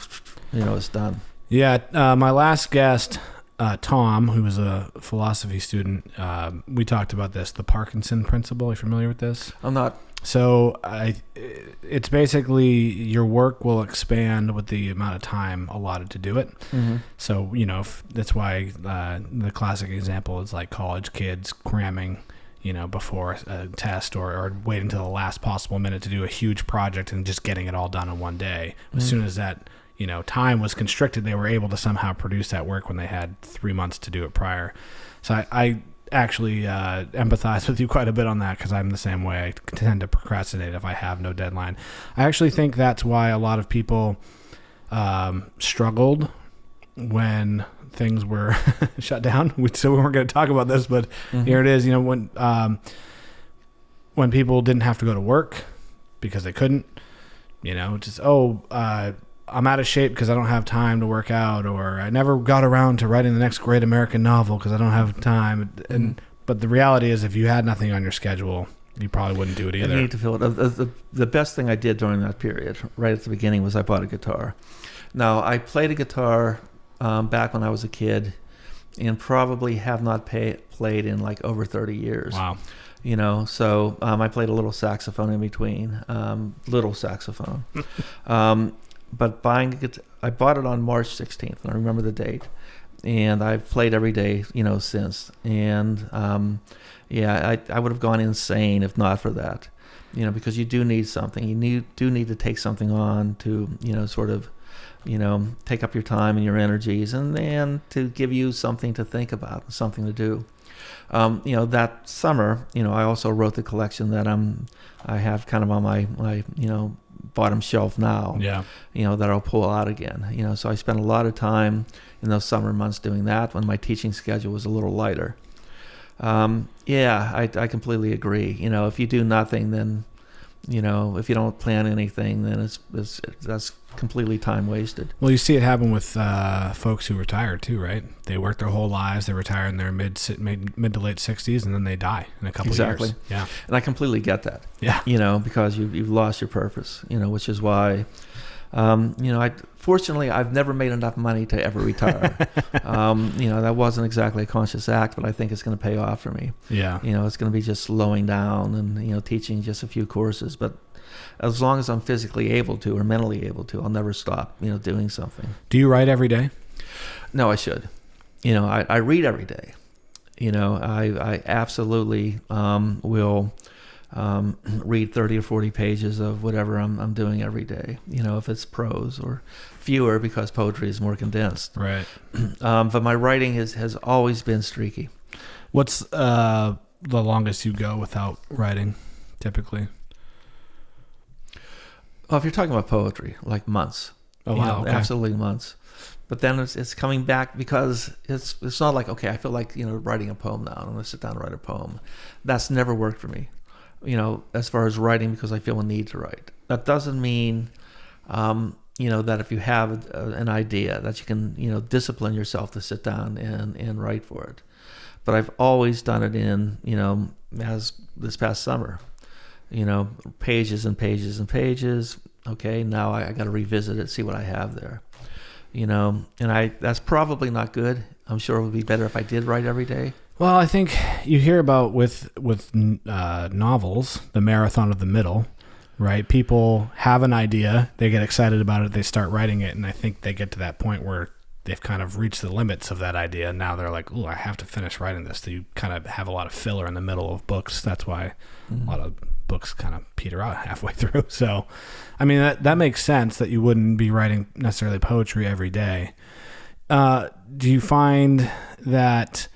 B: It's done. Yeah.
A: My last guest, Tom, who was a philosophy student, we talked about this, the Parkinson Principle. Are you familiar with this?
B: I'm not.
A: So it's basically your work will expand with the amount of time allotted to do it. Mm-hmm. So, that's why the classic example is like college kids cramming, before a test, or wait until the last possible minute to do a huge project and just getting it all done in one day. As soon as that, time was constricted, they were able to somehow produce that work when they had 3 months to do it prior. So I actually empathize with you quite a bit on that, because I'm the same way. I tend to procrastinate if I have no deadline. I actually think that's why a lot of people struggled when things were shut down. So we weren't going to talk about this, but here it is. When people didn't have to go to work because they couldn't, I'm out of shape because I don't have time to work out, or I never got around to writing the next great American novel because I don't have time. But the reality is, if you had nothing on your schedule, you probably wouldn't do it either.
B: You need to feel it. The best thing I did during that period, right at the beginning, was I bought a guitar. Now, I played a guitar back when I was a kid, and probably have not played in like over 30 years.
A: Wow.
B: So I played a little saxophone in between, little saxophone. But I bought it on March 16th, and I remember the date. And I've played every day, since. And I would have gone insane if not for that, because you do need something. You do need to take something on to, sort of, take up your time and your energies, and then to give you something to think about, something to do. That summer, I also wrote the collection that I have kind of on my bottom shelf now.
A: Yeah.
B: That I'll pull out again. So I spent a lot of time in those summer months doing that when my teaching schedule was a little lighter. I completely agree. If you do nothing, then if you don't plan anything, then that's completely time wasted.
A: Well, you see it happen with folks who retire too, right? They work their whole lives, they retire in their mid to late 60s, and then they die in a couple of years. Yeah,
B: and I completely get that.
A: Yeah,
B: because you've lost your purpose. Which is why. Fortunately, I've never made enough money to ever retire. That wasn't exactly a conscious act, but I think it's going to pay off for me.
A: Yeah.
B: It's going to be just slowing down and, teaching just a few courses. But as long as I'm physically able to or mentally able to, I'll never stop, doing something.
A: Do you write every day?
B: No, I should. I read every day. I absolutely will read 30 or 40 pages of whatever I'm doing every day, if it's prose, or fewer because poetry is more condensed.
A: Right.
B: But my writing has always been streaky.
A: What's the longest you go without writing, typically?
B: Well, if you're talking about poetry, like months.
A: Oh, wow. Okay.
B: Absolutely months. But then it's coming back, because it's not like, okay, I feel like, writing a poem now. I'm going to sit down and write a poem. That's never worked for me. As far as writing, because I feel a need to write. That doesn't mean, that if you have an idea that you can, discipline yourself to sit down and write for it. But I've always done it in, as this past summer, pages and pages and pages. Okay, now I got to revisit it, see what I have there, and that's probably not good. I'm sure it would be better if I did write every day.
A: Well, I think you hear about with novels, the marathon of the middle, right? People have an idea, they get excited about it, they start writing it, and I think they get to that point where they've kind of reached the limits of that idea, and now they're like, "Ooh, I have to finish writing this." So you kind of have a lot of filler in the middle of books. That's why a lot of books kind of peter out halfway through. So, I mean, that makes sense that you wouldn't be writing necessarily poetry every day. Do you find that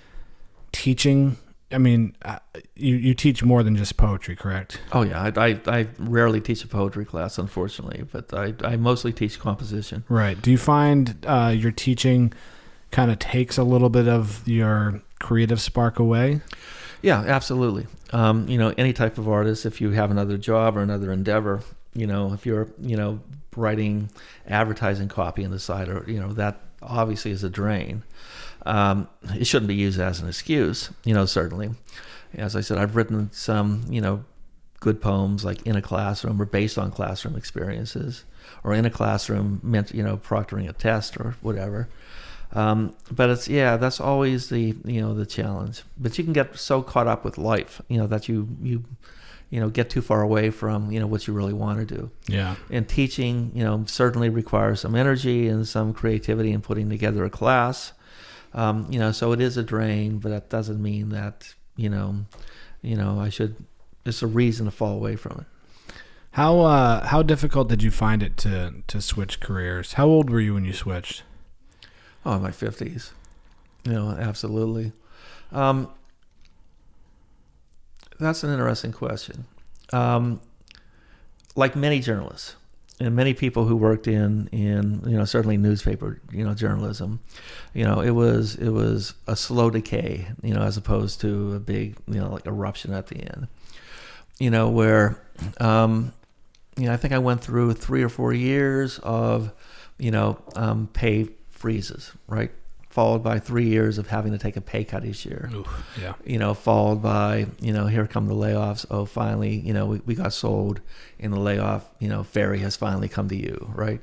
A: teaching, I mean, you teach more than just poetry, correct?
B: Oh yeah, I rarely teach a poetry class, unfortunately, but I mostly teach composition.
A: Right. Do you find your teaching kind of takes a little bit of your creative spark away?
B: Yeah, absolutely. Any type of artist, if you have another job or another endeavor, if you're, writing advertising copy on the side, or, that obviously is a drain. It shouldn't be used as an excuse, certainly. As I said, I've written some, good poems like in a classroom or based on classroom experiences, or in a classroom meant, proctoring a test or whatever. But that's always the challenge. But you can get so caught up with life, that you get too far away from, what you really want to do.
A: Yeah.
B: And teaching, certainly requires some energy and some creativity in putting together a class. So it is a drain, but that doesn't mean that, it's a reason to fall away from it.
A: How difficult did you find it to switch careers? How old were you when you switched?
B: Oh, in my 50s. Absolutely. That's an interesting question. Like many journalists and many people who worked in certainly newspaper journalism, it was a slow decay, as opposed to a big like eruption at the end. Where I think I went through 3 or 4 years of pay freezes, right? Followed by 3 years of having to take a pay cut each year.
A: Ooh, yeah.
B: Followed by, here come the layoffs. Oh, finally, we got sold and the layoff, ferry has finally come to you, right?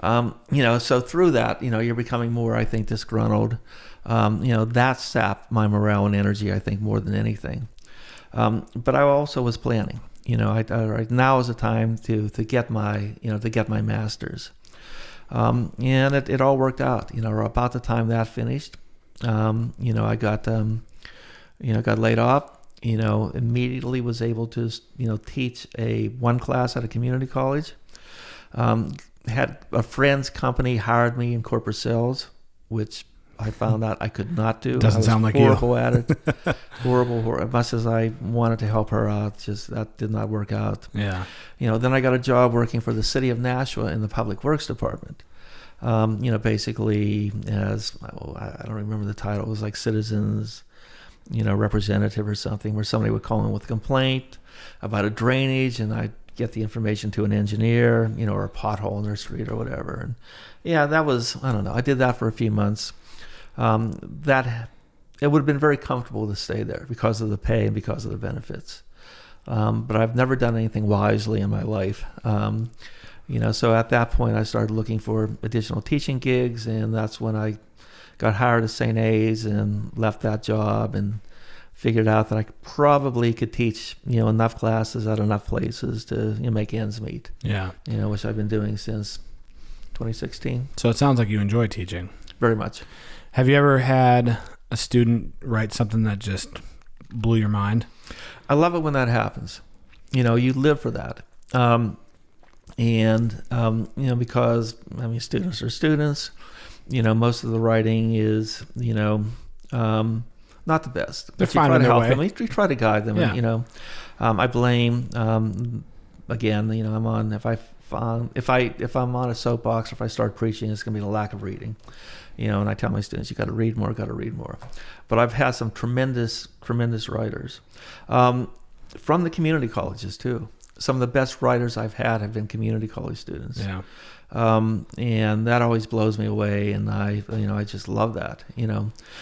B: So through that, you're becoming more, I think, disgruntled. That sapped my morale and energy, I think, more than anything. But I also was planning, now is the time to get my master's. And it all worked out, about the time that finished, I got laid off, immediately was able to, teach one class at a community college. Had a friend's company hired me in corporate sales, which I found out I could not do.
A: Doesn't sound like
B: horrible
A: you.
B: At it. Horrible. As much as I wanted to help her out, just that did not work out.
A: Yeah.
B: Then I got a job working for the city of Nashua in the public works department. Basically as, I don't remember the title. It was like citizens, representative or something, where somebody would call in with a complaint about a drainage, and I'd get the information to an engineer, or a pothole in their street or whatever. And yeah, that was, I don't know. I did that for a few months. It would have been very comfortable to stay there because of the pay and because of the benefits. But I've never done anything wisely in my life. So at that point I started looking for additional teaching gigs, and that's when I got hired at St. A's and left that job and figured out that I probably could teach, enough classes at enough places to make ends meet.
A: Yeah.
B: Which I've been doing since 2016.
A: So it sounds like you enjoy teaching.
B: Very much. Have
A: you ever had a student write something that just blew your mind?
B: I love it when that happens. You live for that. Because, students are students, most of the writing is, not the best.
A: They're
B: but you
A: fine
B: try
A: in
B: to
A: their
B: help
A: way.
B: them. You try to guide them.
A: Yeah.
B: I blame, again, I'm on, if I'm on a soapbox, or if I start preaching, it's going to be the lack of reading. And I tell my students, you got to read more. But I've had some tremendous writers from the community colleges too. Some of the best writers I've had have been community college students.
A: Yeah.
B: And that always blows me away, and I just love that,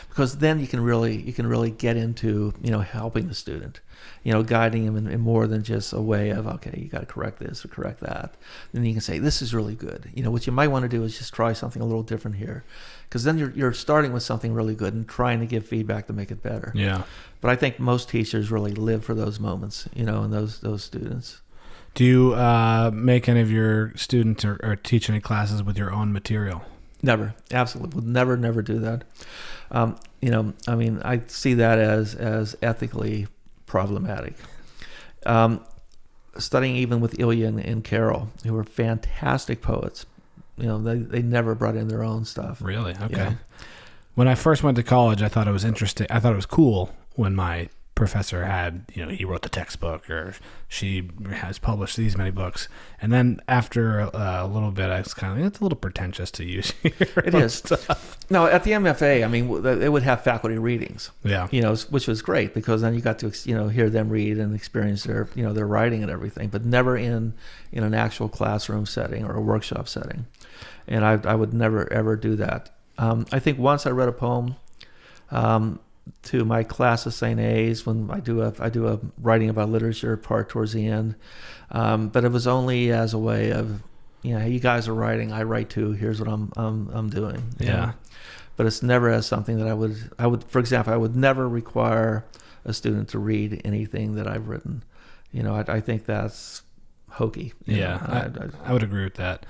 B: because then you can really get into, helping the student, guiding him in more than just a way of, okay, you got to correct this or correct that. Then you can say, this is really good. What you might want to do is just try something a little different here, because then you're starting with something really good and trying to give feedback to make it better.
A: Yeah.
B: But I think most teachers really live for those moments, and those students.
A: Do you make any of your students or teach any classes with your own material?
B: Never. Absolutely. Would never do that. I see that as ethically problematic. Studying even with Ilya and Carol, who were fantastic poets, they never brought in their own stuff.
A: Really? Okay.
B: Yeah.
A: When I first went to college, I thought it was interesting. I thought it was cool when my professor had, he wrote the textbook, or she has published these many books. And then after a little bit, I was kind of, it's a little pretentious to use
B: it is stuff. No, at the MFA, they would have faculty readings.
A: Yeah.
B: Which was great, because then you got to, hear them read and experience their, their writing and everything, but never in an actual classroom setting or a workshop setting. And I would never, ever do that. I think once I read a poem, to my class of St. A's when I do a writing about literature part towards the end, but it was only as a way of, hey, you guys are writing, I write too. Here's what I'm doing.
A: Yeah.
B: But it's never as something that I would, for example, I would never require a student to read anything that I've written. I think that's hokey.
A: Yeah, I would agree with that.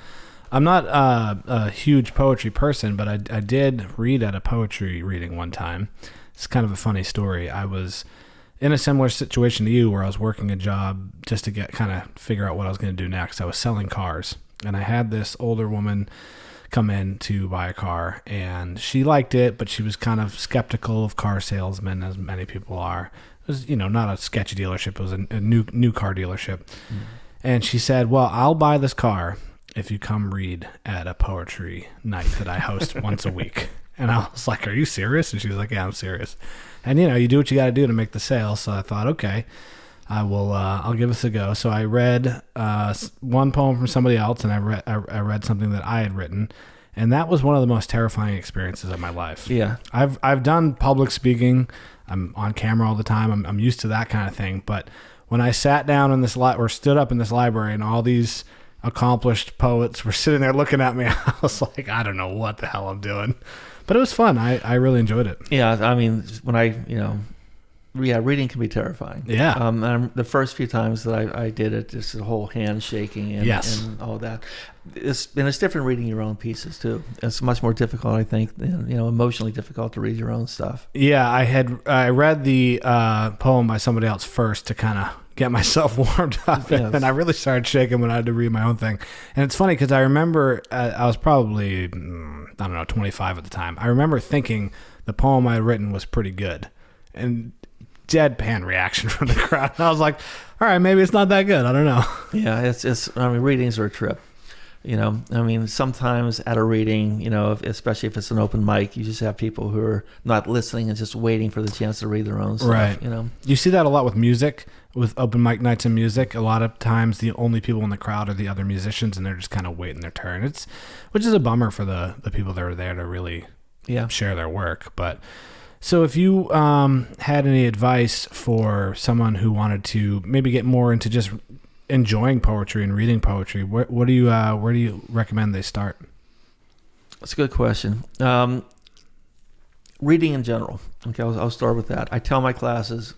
A: I'm not a huge poetry person, but I did read at a poetry reading one time. It's kind of a funny story. I was in a similar situation to you where I was working a job just to figure out what I was going to do next. I was selling cars, and I had this older woman come in to buy a car, and she liked it, but she was kind of skeptical of car salesmen, as many people are. It was, not a sketchy dealership. It was a new car dealership. Mm-hmm. And she said, well, I'll buy this car if you come read at a poetry night that I host once a week. And I was like, are you serious? And she was like, yeah, I'm serious. And, you do what you got to do to make the sale. So I thought, okay, I'll give this a go. So I read one poem from somebody else, and I read something that I had written. And that was one of the most terrifying experiences of my life.
B: Yeah.
A: I've done public speaking. I'm on camera all the time. I'm used to that kind of thing. But when I sat down in this or stood up in this library, and all these accomplished poets were sitting there looking at me, I was like, I don't know what the hell I'm doing. But it was fun. I really enjoyed it.
B: Yeah, I mean, reading can be terrifying.
A: Yeah.
B: And the first few times that I did it, just the whole hand shaking and all that. It's different reading your own pieces too. It's much more difficult, I think, emotionally difficult to read your own stuff.
A: Yeah, I read the poem by somebody else first to kind of get myself warmed up, yes. And I really started shaking when I had to read my own thing. And it's funny because I remember I was probably 25 at the time. I remember thinking the poem I had written was pretty good, and deadpan reaction from the crowd. And I was like, all right, maybe it's not that good. I don't know.
B: Yeah, readings are a trip. Sometimes at a reading, especially if it's an open mic, you just have people who are not listening and just waiting for the chance to read their own stuff.
A: Right. You see that a lot with music, with open mic nights and music. A lot of times the only people in the crowd are the other musicians, and they're just kind of waiting their turn. Which is a bummer for the people that are there to really share their work. But so if you had any advice for someone who wanted to maybe get more into just enjoying poetry and reading poetry, where do you recommend they start?
B: That's a good question. Reading in general. Okay, I'll start with that. I tell my classes,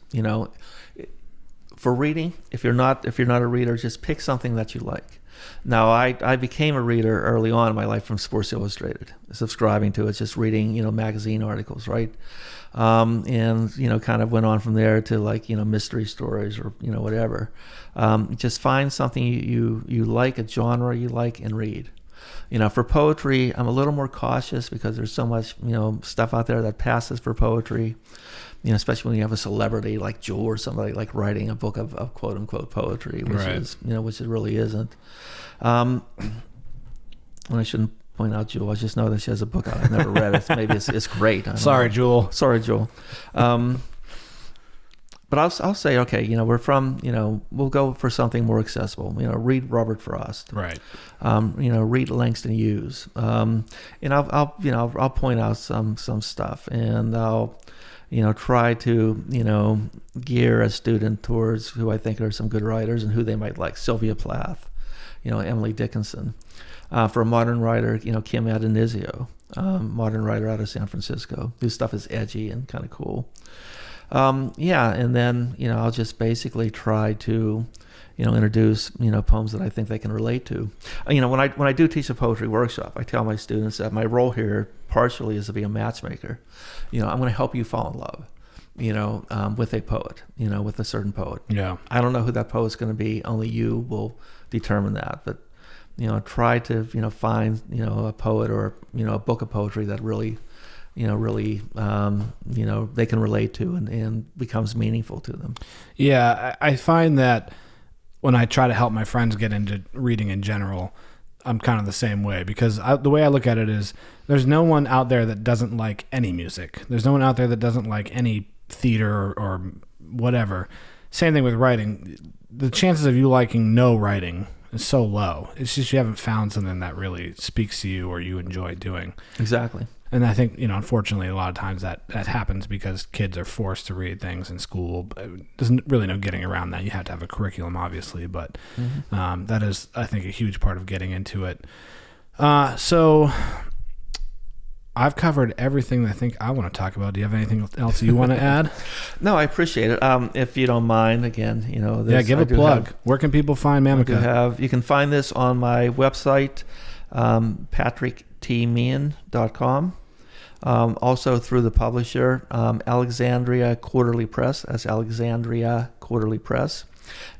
B: for reading, if you're not a reader, just pick something that you like. Now, I became a reader early on in my life from Sports Illustrated, subscribing to it, just reading, magazine articles, right? And, kind of went on from there to mystery stories or, whatever. Just find something you like, a genre you like, and read. For poetry, I'm a little more cautious because there's so much, stuff out there that passes for poetry. Especially when you have a celebrity like Jewel or somebody writing a book of quote unquote poetry, which
A: right.
B: is, which it really isn't. And I shouldn't point out Jewel. I just know that she has a book out. I've never read it. Maybe it's great.
A: Sorry, Jewel.
B: But I'll say, okay, we're from, we'll go for something more accessible. Read Robert Frost.
A: Right.
B: Read Langston Hughes. And I'll point out some stuff, and I'll try to, gear a student towards who I think are some good writers and who they might like. Sylvia Plath, Emily Dickinson. For a modern writer, Kim Adenizio, modern writer out of San Francisco, whose stuff is edgy and kind of cool. And then, I'll just basically try to, introduce, poems that I think they can relate to. When I do teach a poetry workshop, I tell my students that my role here partially is to be a matchmaker. I'm going to help you fall in love, with a poet, with a certain poet.
A: Yeah.
B: I don't know who that poet's going to be. Only you will determine that. But, try to, find, a poet or, a book of poetry that really, they can relate to and becomes meaningful to them.
A: Yeah, I find that when I try to help my friends get into reading in general, I'm kind of the same way, because the way I look at it is there's no one out there that doesn't like any music. There's no one out there that doesn't like any theater or whatever. Same thing with writing. The chances of you liking no writing is so low. It's just you haven't found something that really speaks to you or you enjoy doing.
B: Exactly.
A: And I think, unfortunately, a lot of times that happens because kids are forced to read things in school. There's really no getting around that. You have to have a curriculum, obviously, but that is, I think, a huge part of getting into it. So I've covered everything I think I want to talk about. Do you have anything else you want to add?
B: No, I appreciate it. If you don't mind, again,
A: give a plug. Where can people find Mamika?
B: You can find this on my website, patricktmeighan.com. Also through the publisher, Alexandria Quarterly Press. That's Alexandria Quarterly Press.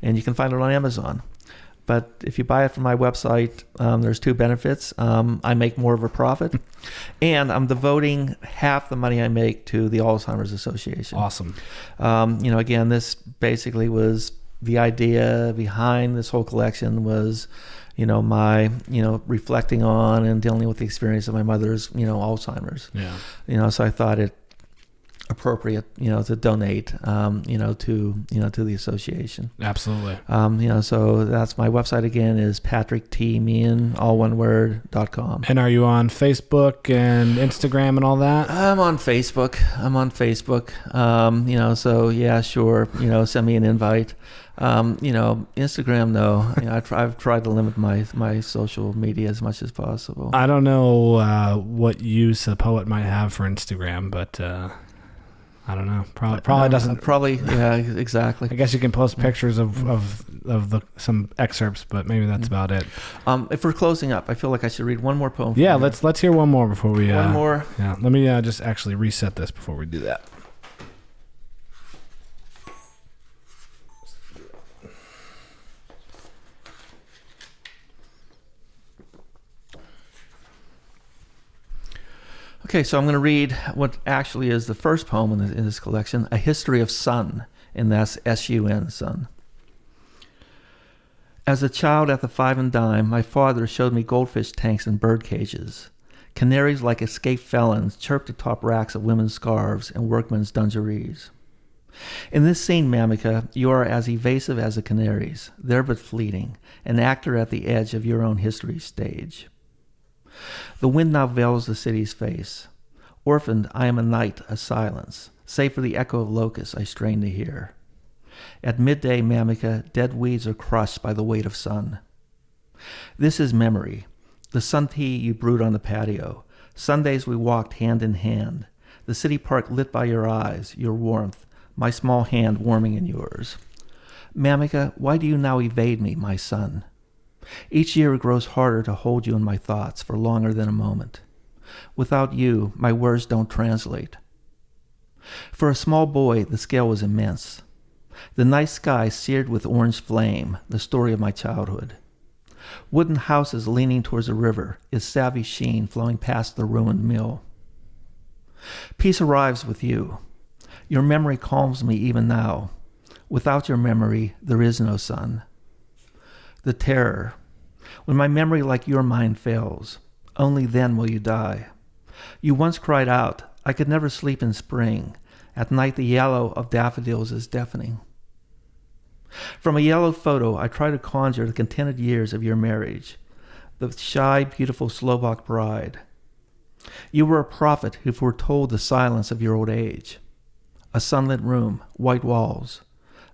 B: And you can find it on Amazon. But if you buy it from my website, there's two benefits. I make more of a profit, and I'm devoting half the money I make to the Alzheimer's Association.
A: Awesome.
B: Again, this basically was the idea behind this whole collection was, my, reflecting on and dealing with the experience of my mother's, Alzheimer's.
A: Yeah.
B: So I thought it appropriate, to donate, to the association.
A: Absolutely.
B: So that's my website again is patricktmeighan, all one word, .com.
A: And are you on Facebook and Instagram and all that?
B: I'm on Facebook. So yeah, sure. Send me an invite. Instagram, though, I've tried to limit my social media as much as possible.
A: I don't know what use a poet might have for Instagram, but I don't know. Probably doesn't.
B: Probably, yeah, exactly.
A: I guess you can post pictures of some excerpts, but maybe that's about it.
B: If we're closing up, I feel like I should read one more poem.
A: Yeah, let's hear one more before we.
B: One more.
A: Yeah, let me just actually reset this before we do that.
B: Okay, so I'm going to read what actually is the first poem in this collection, A History of Sun, and that's S-U-N, sun. As a child at the 5 and dime, my father showed me goldfish tanks and bird cages. Canaries like escaped felons chirped atop racks of women's scarves and workmen's dungarees. In this scene, Mamika, you are as evasive as the canaries, there but fleeting, an actor at the edge of your own history stage. The wind now veils the city's face. Orphaned, I am a night, a silence. Save for the echo of locusts I strain to hear. At midday, Mamika, dead weeds are crushed by the weight of sun. This is memory. The sun tea you brewed on the patio. Sundays we walked hand in hand. The city park lit by your eyes, your warmth, my small hand warming in yours. Mamika, why do you now evade me, my son? Each year it grows harder to hold you in my thoughts for longer than a moment. Without you, my words don't translate. For a small boy, the scale was immense. The night sky seared with orange flame, the story of my childhood. Wooden houses leaning towards a river, its savvy sheen flowing past the ruined mill. Peace arrives with you. Your memory calms me even now. Without your memory, there is no sun. The terror. When my memory like your mind fails, only then will you die. You once cried out, I could never sleep in spring. At night the yellow of daffodils is deafening. From a yellow photo, I try to conjure the contented years of your marriage, the shy, beautiful Slovak bride. You were a prophet who foretold the silence of your old age. A sunlit room, white walls,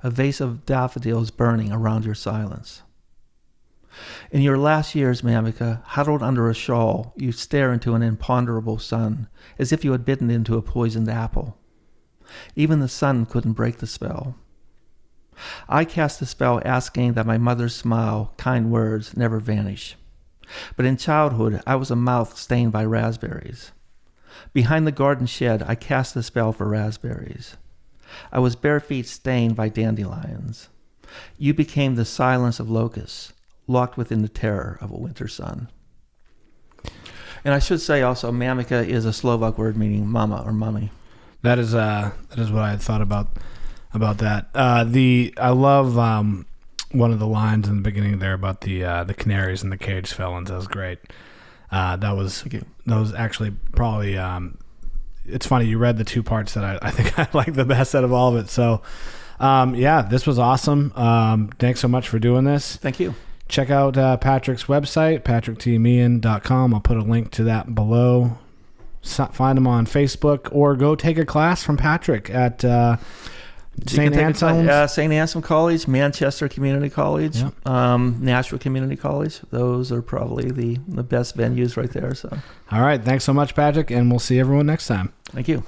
B: a vase of daffodils burning around your silence. In your last years, Mamika, huddled under a shawl, you stare into an imponderable sun, as if you had bitten into a poisoned apple. Even the sun couldn't break the spell. I cast the spell asking that my mother's smile, kind words, never vanish. But in childhood, I was a mouth stained by raspberries. Behind the garden shed, I cast the spell for raspberries. I was bare feet stained by dandelions. You became the silence of locusts, locked within the terror of a winter sun. And I should say also, Mamika is a Slovak word meaning mama or mummy.
A: That is what I had thought about that. I love one of the lines in the beginning there about the canaries and the caged felons. That was great. That was actually probably. It's funny you read the two parts that I think I like the best out of all of it. So, this was awesome. Thanks so much for doing this.
B: Thank you.
A: Check out Patrick's website, patricktmeighan.com. I'll put a link to that below. Find him on Facebook or go take a class from Patrick at St. Anselm's.
B: St. Anselm College, Manchester Community College,
A: Yep.
B: Nashville Community College. Those are probably the best venues right there. So,
A: all right. Thanks so much, Patrick, and we'll see everyone next time.
B: Thank you.